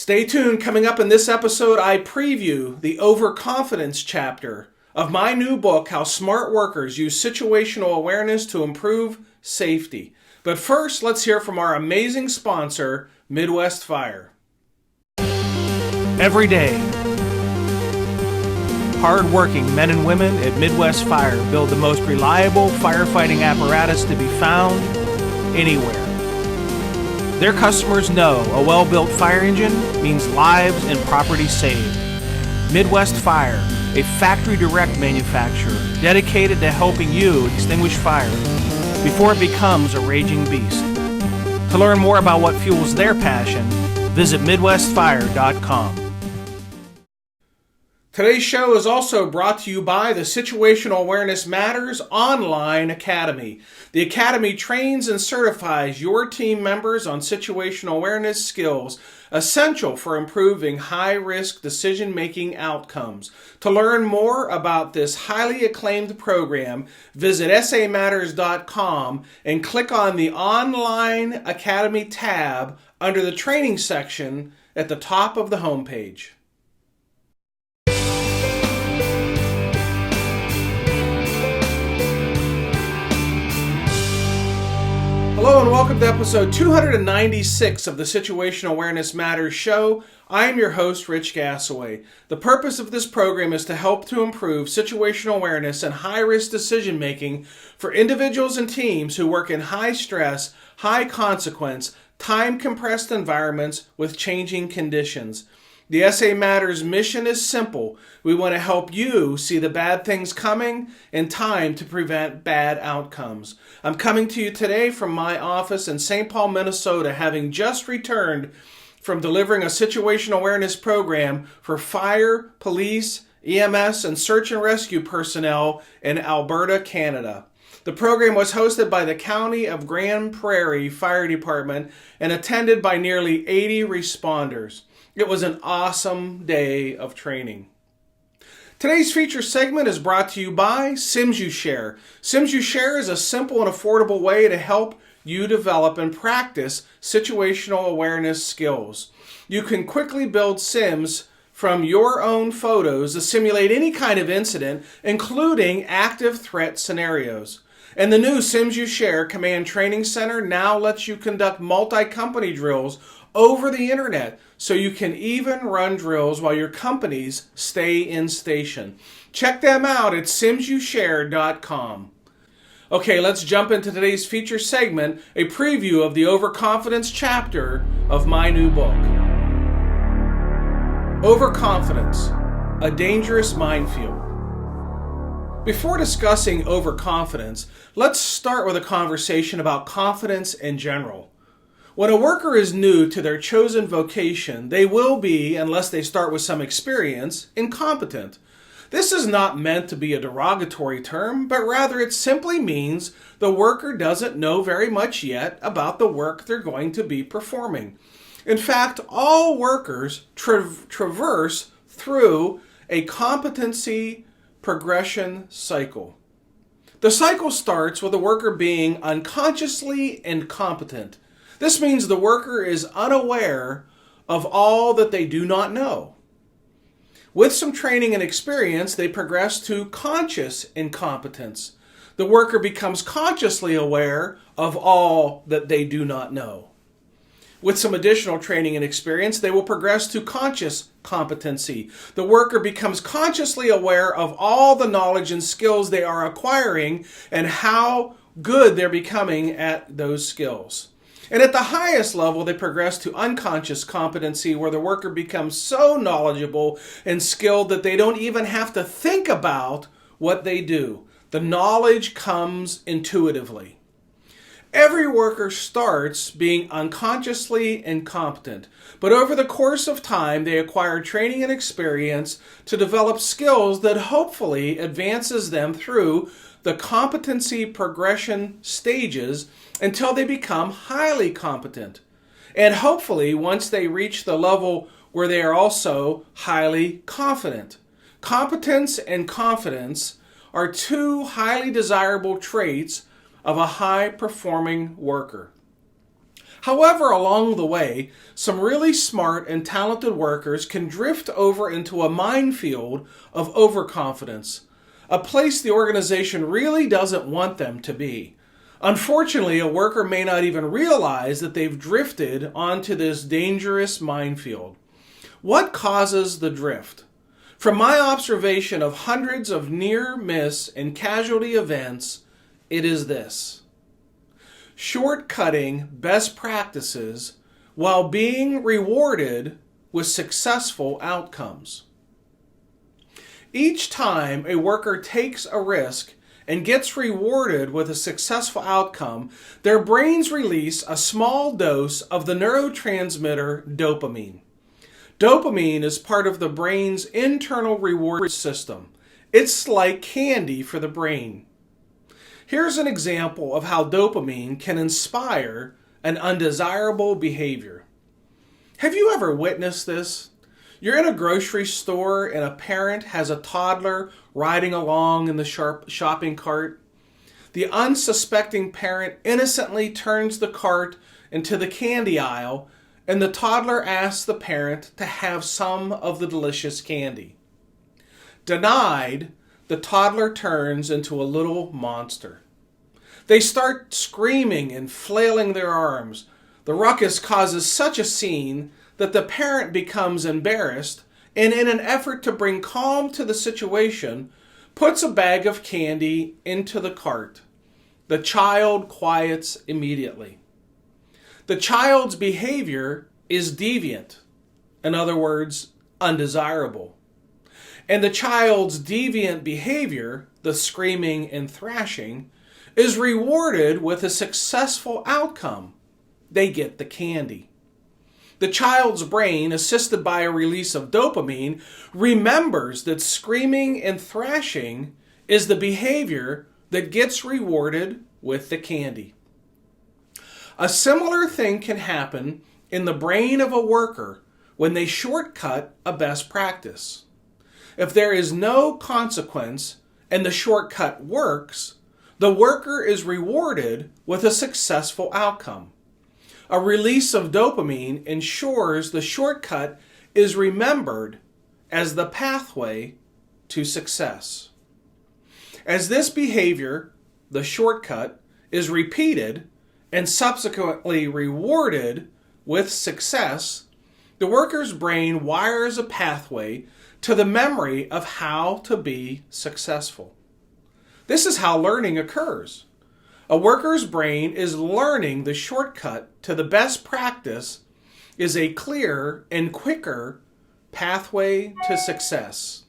Stay tuned. Coming up in this episode, I preview the Overconfidence chapter of my new book, How Smart Workers Use Situational Awareness to Improve Safety. But first, let's hear from our amazing sponsor, Midwest Fire. Every day, hard-working men and women at Midwest Fire build the most reliable firefighting apparatus to be found anywhere. Their customers know a well-built fire engine means lives and property saved. Midwest Fire, a factory direct manufacturer dedicated to helping you extinguish fire before it becomes a raging beast. To learn more about what fuels their passion, visit MidwestFire.com. Today's show is also brought to you by the Situational Awareness Matters Online Academy. The Academy trains and certifies your team members on situational awareness skills essential for improving high-risk decision-making outcomes. To learn more about this highly acclaimed program, visit SAMatters.com and click on the Online Academy tab under the Training section at the top of the homepage. Hello and welcome to episode 296 of the Situational Awareness Matters show. I am your host, Rich Gassaway. The purpose of this program is to help to improve situational awareness and high-risk decision-making for individuals and teams who work in high-stress, high-consequence, time-compressed environments with changing conditions. The SA Matters mission is simple. We want to help you see the bad things coming in time to prevent bad outcomes. I'm coming to you today from my office in St. Paul, Minnesota, having just returned from delivering a situational awareness program for fire, police, EMS, and search and rescue personnel in Alberta, Canada. The program was hosted by the County of Grand Prairie Fire Department and attended by nearly 80 responders. It was an awesome day of training. Today's feature segment is brought to you by SimsUShare. SimsUShare is a simple and affordable way to help you develop and practice situational awareness skills. You can quickly build sims from your own photos to simulate any kind of incident, including active threat scenarios. And the new SimsUShare Command Training Center now lets you conduct multi-company drills over the internet, so you can even run drills while your companies stay in station. Check them out at SimsUShare.com. Okay, let's jump into today's feature segment, a preview of the Overconfidence chapter of my new book. Overconfidence, a dangerous minefield. Before discussing overconfidence, let's start with a conversation about confidence in general. When a worker is new to their chosen vocation, they will be, unless they start with some experience, incompetent. This is not meant to be a derogatory term, but rather it simply means the worker doesn't know very much yet about the work they're going to be performing. In fact, all workers traverse through a competency progression cycle. The cycle starts with the worker being unconsciously incompetent. This means the worker is unaware of all that they do not know. With some training and experience, they progress to conscious incompetence. The worker becomes consciously aware of all that they do not know. With some additional training and experience, they will progress to conscious competency. The worker becomes consciously aware of all the knowledge and skills they are acquiring and how good they're becoming at those skills. And at the highest level, they progress to unconscious competency, where the worker becomes so knowledgeable and skilled that they don't even have to think about what they do. The knowledge comes intuitively. Every worker starts being unconsciously incompetent, but over the course of time, they acquire training and experience to develop skills that hopefully advances them through the competency progression stages until they become highly competent. And hopefully, once they reach the level where they are also highly confident. Competence and confidence are two highly desirable traits of a high-performing worker. However, along the way, some really smart and talented workers can drift over into a minefield of overconfidence, a place the organization really doesn't want them to be. Unfortunately, a worker may not even realize that they've drifted onto this dangerous minefield. What causes the drift? From my observation of hundreds of near-miss and casualty events, it is this: shortcutting best practices while being rewarded with successful outcomes. Each time a worker takes a risk and gets rewarded with a successful outcome, their brains release a small dose of the neurotransmitter dopamine. Dopamine is part of the brain's internal reward system. It's like candy for the brain. Here's an example of how dopamine can inspire an undesirable behavior. Have you ever witnessed this? You're in a grocery store and a parent has a toddler riding along in the shopping cart. The unsuspecting parent innocently turns the cart into the candy aisle, and the toddler asks the parent to have some of the delicious candy. Denied, the toddler turns into a little monster. They start screaming and flailing their arms. The ruckus causes such a scene that the parent becomes embarrassed and, in an effort to bring calm to the situation, puts a bag of candy into the cart. The child quiets immediately. The child's behavior is deviant, in other words, undesirable. And the child's deviant behavior, the screaming and thrashing, is rewarded with a successful outcome. They get the candy. The child's brain, assisted by a release of dopamine, remembers that screaming and thrashing is the behavior that gets rewarded with the candy. A similar thing can happen in the brain of a worker when they shortcut a best practice. If there is no consequence and the shortcut works, the worker is rewarded with a successful outcome. A release of dopamine ensures the shortcut is remembered as the pathway to success. As this behavior, the shortcut, is repeated and subsequently rewarded with success, the worker's brain wires a pathway to the memory of how to be successful. This is how learning occurs. A worker's brain is learning the shortcut to the best practice is a clearer and quicker pathway to success.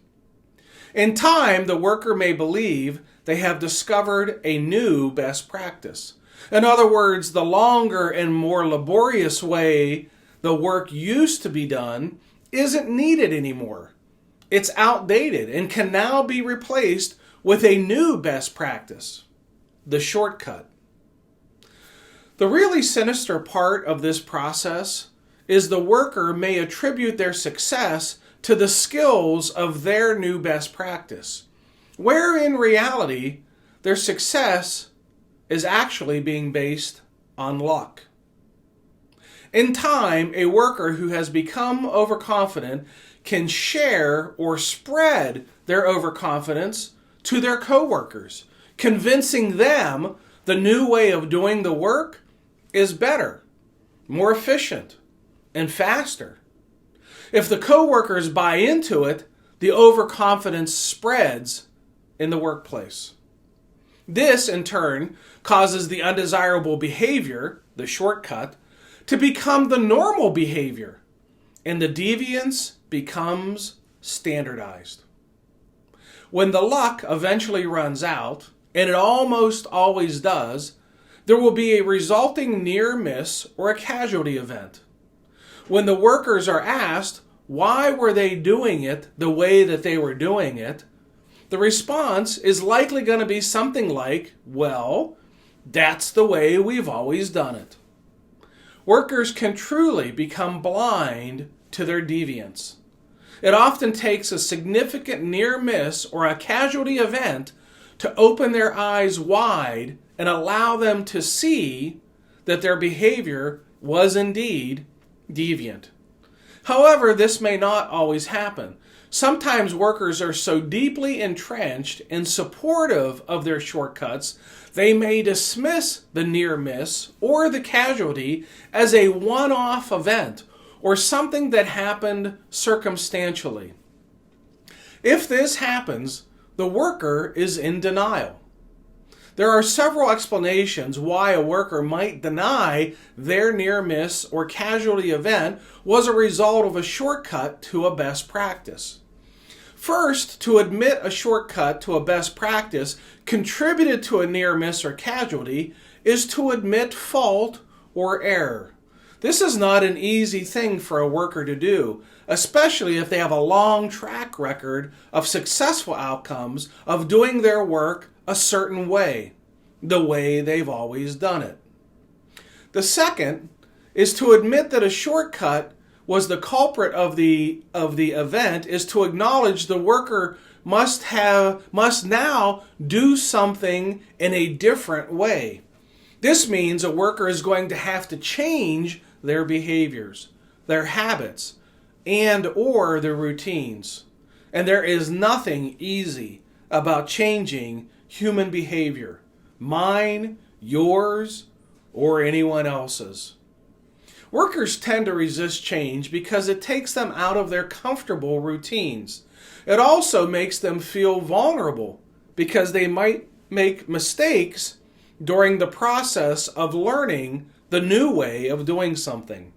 In time, the worker may believe they have discovered a new best practice. In other words, the longer and more laborious way the work used to be done isn't needed anymore. It's outdated and can now be replaced with a new best practice, the shortcut. The really sinister part of this process is the worker may attribute their success to the skills of their new best practice, where in reality their success is actually being based on luck. In time, a worker who has become overconfident can share or spread their overconfidence to their coworkers, convincing them the new way of doing the work is better, more efficient, and faster. If the coworkers buy into it, the overconfidence spreads in the workplace. This, in turn, causes the undesirable behavior, the shortcut, to become the normal behavior, and the deviance becomes standardized. When the luck eventually runs out, and it almost always does, there will be a resulting near miss or a casualty event. When the workers are asked why were they doing it the way that they were doing it, the response is likely going to be something like, well, that's the way we've always done it. Workers can truly become blind to their deviance. It often takes a significant near miss or a casualty event to open their eyes wide and allow them to see that their behavior was indeed deviant. However, this may not always happen. Sometimes workers are so deeply entrenched and supportive of their shortcuts, they may dismiss the near miss or the casualty as a one-off event or something that happened circumstantially. If this happens, the worker is in denial. There are several explanations why a worker might deny their near miss or casualty event was a result of a shortcut to a best practice. First, to admit a shortcut to a best practice contributed to a near miss or casualty is to admit fault or error. This is not an easy thing for a worker to do, especially if they have a long track record of successful outcomes of doing their work a certain way, the way they've always done it. The second is to admit that a shortcut was the culprit of the event is to acknowledge the worker must now do something in a different way. This means a worker is going to have to change their behaviors, their habits, and or their routines. And there is nothing easy about changing human behavior, mine, yours, or anyone else's. Workers tend to resist change because it takes them out of their comfortable routines. It also makes them feel vulnerable because they might make mistakes during the process of learning the new way of doing something.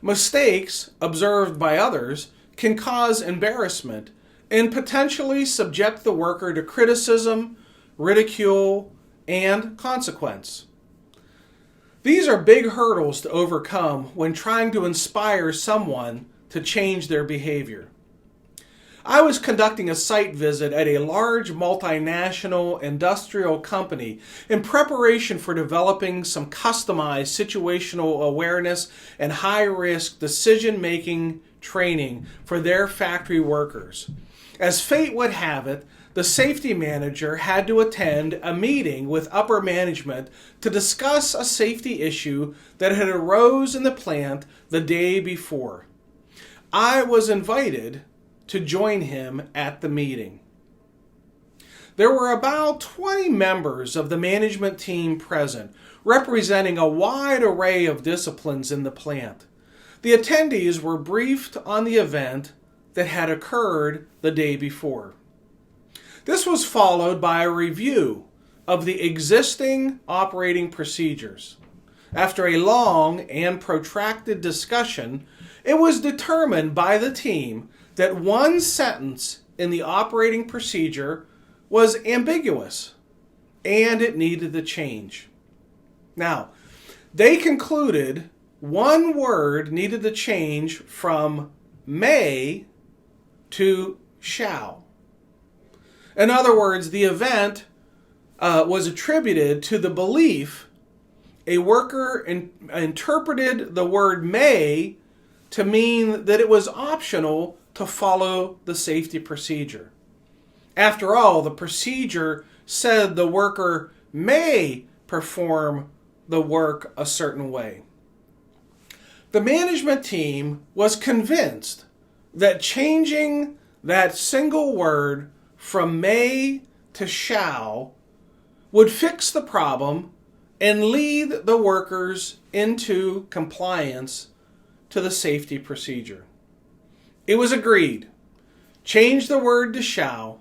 Mistakes observed by others can cause embarrassment and potentially subject the worker to criticism, ridicule, and consequence. These are big hurdles to overcome when trying to inspire someone to change their behavior. I was conducting a site visit at a large multinational industrial company in preparation for developing some customized situational awareness and high-risk decision-making training for their factory workers. As fate would have it, the safety manager had to attend a meeting with upper management to discuss a safety issue that had arose in the plant the day before. I was invited to join him at the meeting. There were about 20 members of the management team present, representing a wide array of disciplines in the plant. The attendees were briefed on the event that had occurred the day before. This was followed by a review of the existing operating procedures. After a long and protracted discussion, it was determined by the team that one sentence in the operating procedure was ambiguous and it needed to change. Now, they concluded one word needed to change from may to shall. In other words, the event was attributed to the belief a worker interpreted the word may to mean that it was optional to follow the safety procedure. After all, the procedure said the worker may perform the work a certain way. The management team was convinced that changing that single word from may to shall would fix the problem and lead the workers into compliance to the safety procedure. It was agreed, change the word to shall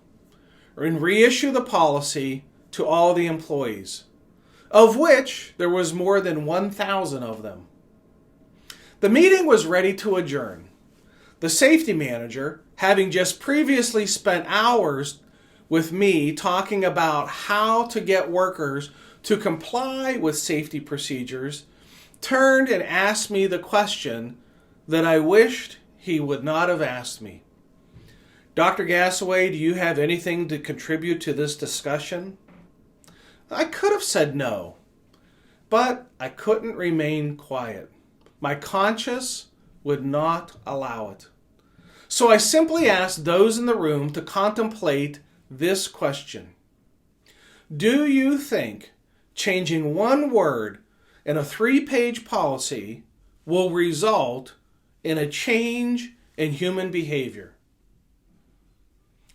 and reissue the policy to all the employees, of which there was more than 1,000 of them. The meeting was ready to adjourn. The safety manager, having just previously spent hours with me talking about how to get workers to comply with safety procedures, turned and asked me the question that I wished he would not have asked me. Dr. Gassaway, do you have anything to contribute to this discussion? I could have said no, but I couldn't remain quiet. My conscience would not allow it. So I simply asked those in the room to contemplate this question. Do you think changing one word in a 3-page policy will result in a change in human behavior.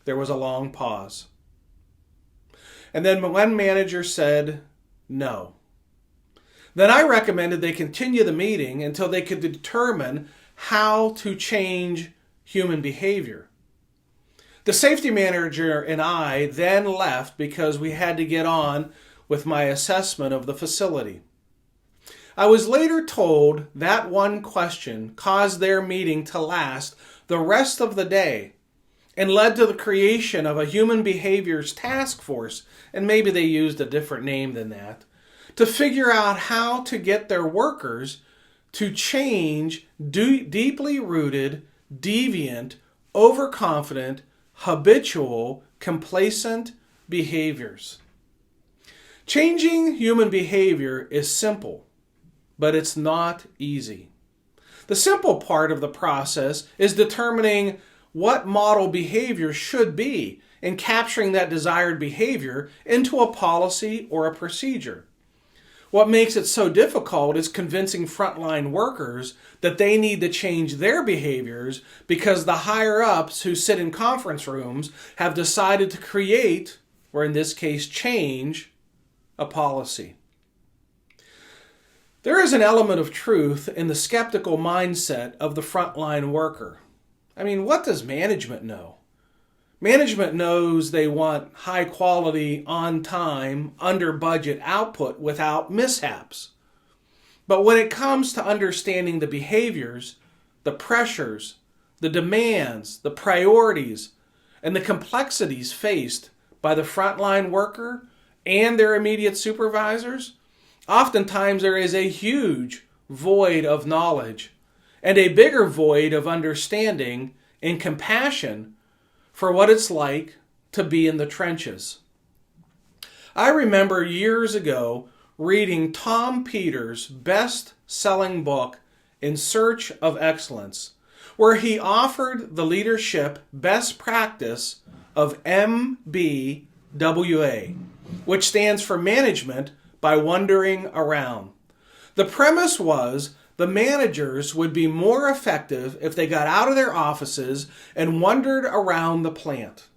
There was a long pause. And then one manager said, no. Then I recommended they continue the meeting until they could determine how to change human behavior. The safety manager and I then left because we had to get on with my assessment of the facility. I was later told that one question caused their meeting to last the rest of the day and led to the creation of a human behaviors task force, and maybe they used a different name than that, to figure out how to get their workers to change deeply rooted, deviant, overconfident, habitual, complacent behaviors. Changing human behavior is simple, but it's not easy. The simple part of the process is determining what model behavior should be and capturing that desired behavior into a policy or a procedure. What makes it so difficult is convincing frontline workers that they need to change their behaviors because the higher-ups who sit in conference rooms have decided to create, or in this case change, a policy. There is an element of truth in the skeptical mindset of the frontline worker. I mean, what does management know? Management knows they want high quality, on time, under budget output without mishaps. But when it comes to understanding the behaviors, the pressures, the demands, the priorities, and the complexities faced by the frontline worker and their immediate supervisors, oftentimes there is a huge void of knowledge and a bigger void of understanding and compassion for what it's like to be in the trenches. I remember years ago reading Tom Peters' best-selling book, In Search of Excellence, where he offered the leadership best practice of MBWA, which stands for Management by Wandering Around. The premise was the managers would be more effective if they got out of their offices and wandered around the plant.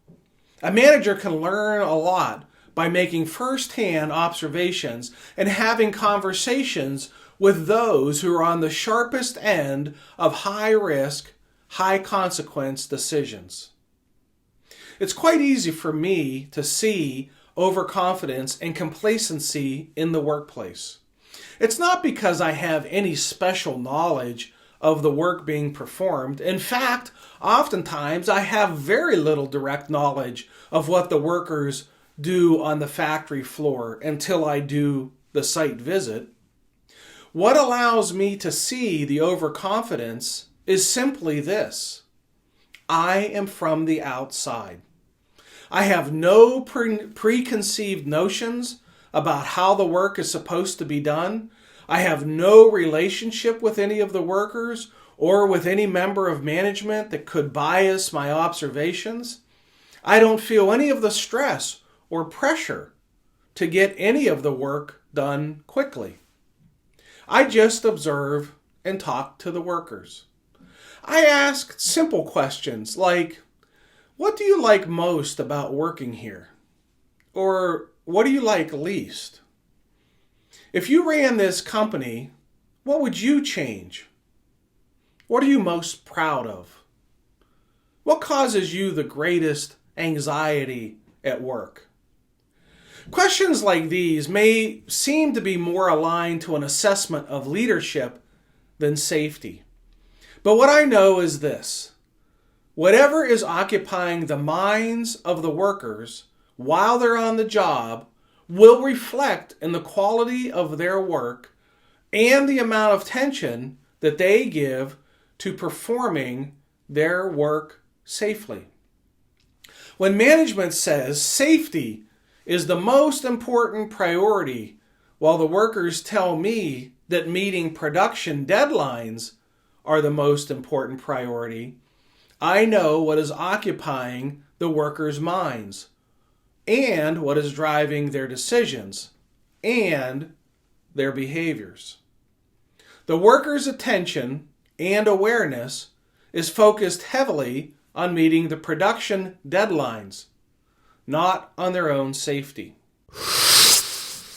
A manager can learn a lot by making first-hand observations and having conversations with those who are on the sharpest end of high-risk, high-consequence decisions. It's quite easy for me to see overconfidence and complacency in the workplace. It's not because I have any special knowledge of the work being performed. In fact, oftentimes I have very little direct knowledge of what the workers do on the factory floor until I do the site visit. What allows me to see the overconfidence is simply this: I am from the outside. I have no preconceived notions about how the work is supposed to be done. I have no relationship with any of the workers or with any member of management that could bias my observations. I don't feel any of the stress or pressure to get any of the work done quickly. I just observe and talk to the workers. I ask simple questions like, what do you like most about working here? Or what do you like least? If you ran this company, what would you change? What are you most proud of? What causes you the greatest anxiety at work? Questions like these may seem to be more aligned to an assessment of leadership than safety. But what I know is this: whatever is occupying the minds of the workers while they're on the job will reflect in the quality of their work and the amount of attention that they give to performing their work safely. When management says safety is the most important priority, while the workers tell me that meeting production deadlines are the most important priority, I know what is occupying the workers' minds and what is driving their decisions and their behaviors. The workers' attention and awareness is focused heavily on meeting the production deadlines, not on their own safety.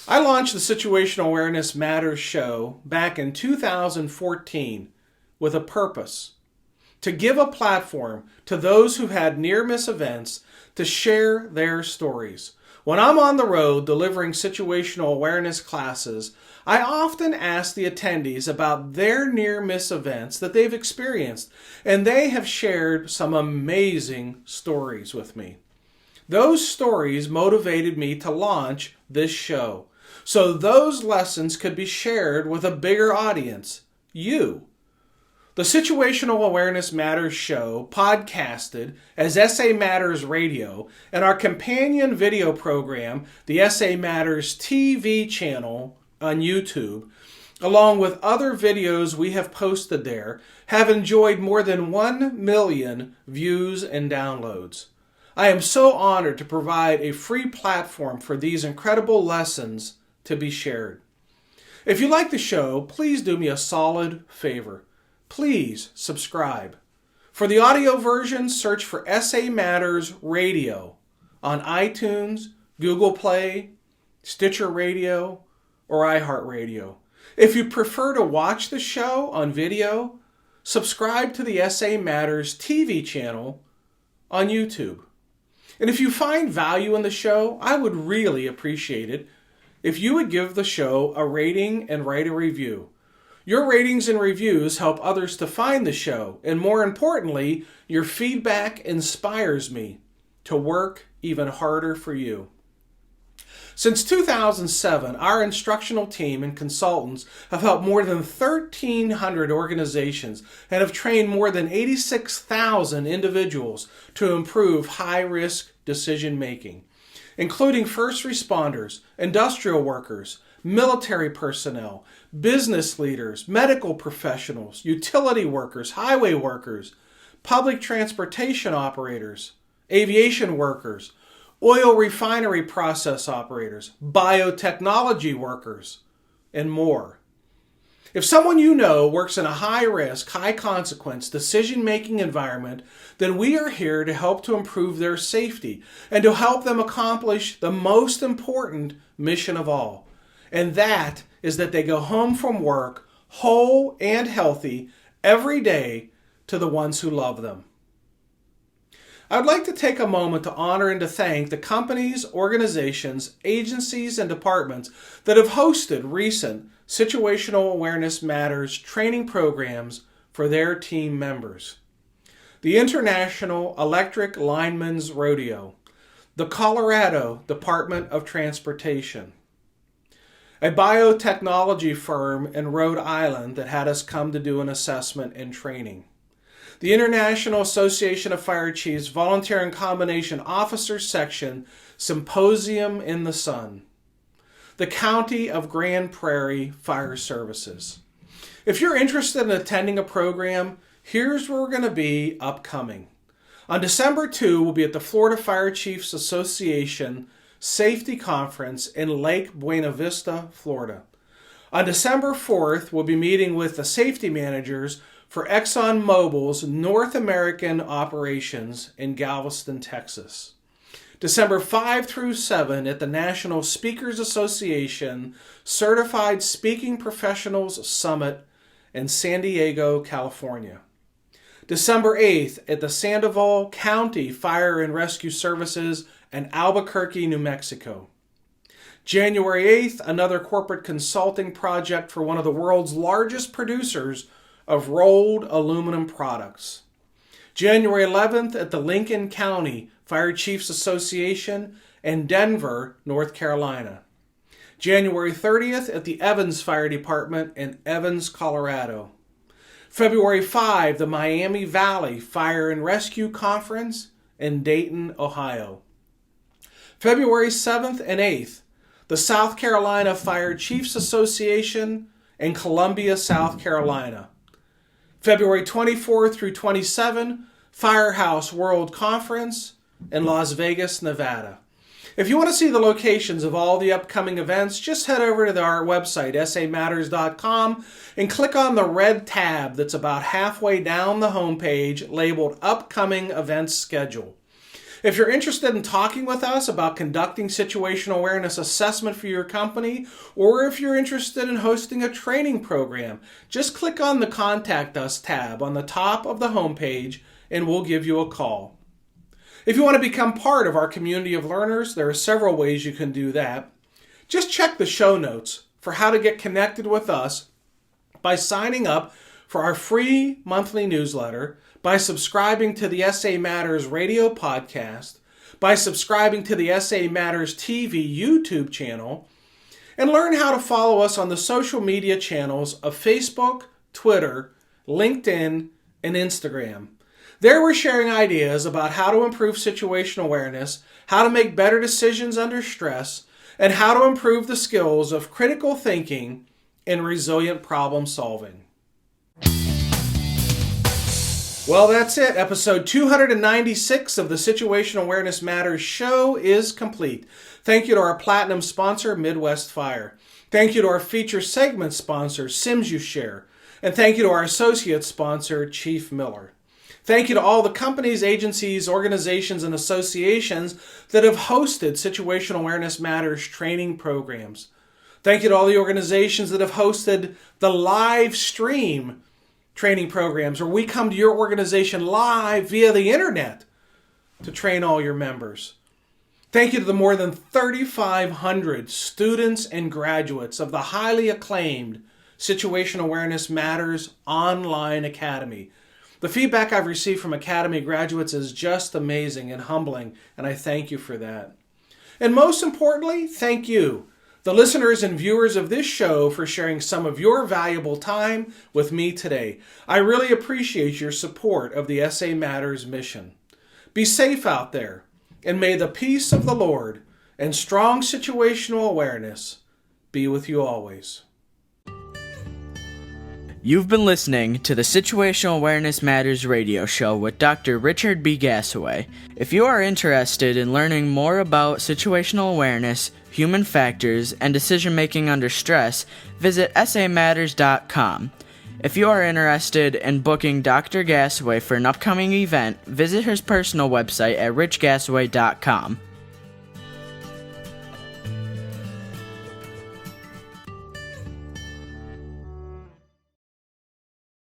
I launched the Situational Awareness Matters show back in 2014 with a purpose: to give a platform to those who had near-miss events to share their stories. When I'm on the road delivering situational awareness classes, I often ask the attendees about their near-miss events that they've experienced, and they have shared some amazing stories with me. Those stories motivated me to launch this show, so those lessons could be shared with a bigger audience, you. The Situational Awareness Matters show, podcasted as SAMatters Radio, and our companion video program, the SAMatters TV channel on YouTube, along with other videos we have posted there, have enjoyed more than 1 million views and downloads. I am so honored to provide a free platform for these incredible lessons to be shared. If you like the show, please do me a solid favor. Please subscribe. For the audio version, search for SAMatters Radio on iTunes, Google Play, Stitcher Radio, or iHeartRadio. If you prefer to watch the show on video, subscribe to the SAMatters TV channel on YouTube. And if you find value in the show, I would really appreciate it if you would give the show a rating and write a review. Your ratings and reviews help others to find the show, and more importantly, your feedback inspires me to work even harder for you. Since 2007, our instructional team and consultants have helped more than 1,300 organizations and have trained more than 86,000 individuals to improve high-risk decision-making, including first responders, industrial workers, military personnel, business leaders, medical professionals, utility workers, highway workers, public transportation operators, aviation workers, oil refinery process operators, biotechnology workers, and more. If someone you know works in a high-risk, high-consequence, decision-making environment, then we are here to help to improve their safety and to help them accomplish the most important mission of all. And that is that they go home from work whole and healthy every day to the ones who love them. I would like to take a moment to honor and to thank the companies, organizations, agencies, and departments that have hosted recent Situational Awareness Matters training programs for their team members. The International Electric Linemen's Rodeo, the Colorado Department of Transportation, a biotechnology firm in Rhode Island that had us come to do an assessment and training, the International Association of Fire Chiefs Volunteer and Combination Officers Section Symposium in the Sun, the County of Grand Prairie Fire Services. If you're interested in attending a program, here's where we're going to be upcoming. On December 2, we'll be at the Florida Fire Chiefs Association Safety Conference in Lake Buena Vista, Florida. On December 4th, we'll be meeting with the safety managers for ExxonMobil's North American operations in Galveston, Texas. December 5 through 7 at the National Speakers Association Certified Speaking Professionals Summit in San Diego, California. December 8th at the Sandoval County Fire and Rescue Services in Albuquerque, New Mexico. January 8th, another corporate consulting project for one of the world's largest producers of rolled aluminum products. January 11th at the Lincoln County Fire Chiefs Association in Denver, North Carolina. January 30th at the Evans Fire Department in Evans, Colorado. February 5, the Miami Valley Fire and Rescue Conference in Dayton, Ohio. February 7th and 8th, the South Carolina Fire Chiefs Association in Columbia, South Carolina. February 24 through 27, Firehouse World Conference in Las Vegas, Nevada. If you want to see the locations of all the upcoming events, just head over to our website, SAMatters.com, and click on the red tab that's about halfway down the homepage labeled Upcoming Events Schedule. If you're interested in talking with us about conducting situational awareness assessment for your company, or if you're interested in hosting a training program, just click on the Contact Us tab on the top of the homepage and we'll give you a call. If you want to become part of our community of learners, there are several ways you can do that. Just check the show notes for how to get connected with us by signing up for our free monthly newsletter, by subscribing to the SA Matters radio podcast, by subscribing to the SA Matters TV YouTube channel, and learn how to follow us on the social media channels of Facebook, Twitter, LinkedIn, and Instagram. There we're sharing ideas about how to improve situational awareness, how to make better decisions under stress, and how to improve the skills of critical thinking and resilient problem solving. Well, that's it. Episode 296 of the Situational Awareness Matters show is complete. Thank you to our platinum sponsor, Midwest Fire. Thank you to our feature segment sponsor, SimsUShare. And thank you to our associate sponsor, Chief Miller. Thank you to all the companies, agencies, organizations, and associations that have hosted Situational Awareness Matters training programs. Thank you to all the organizations that have hosted the live stream training programs where we come to your organization live via the internet to train all your members. Thank you to the more than 3,500 students and graduates of the highly acclaimed Situational Awareness Matters Online Academy. The feedback I've received from Academy graduates is just amazing and humbling, and I thank you for that. And most importantly, thank you, the listeners and viewers of this show, for sharing some of your valuable time with me today. I really appreciate your support of the SA Matters mission. Be safe out there, and may the peace of the Lord and strong situational awareness be with you always. You've been listening to the Situational Awareness Matters radio show with Dr. Richard B. Gassaway. If you are interested in learning more about situational awareness, human factors, and decision-making under stress, visit SAMatters.com. If you are interested in booking Dr. Gassaway for an upcoming event, visit his personal website at richgassaway.com.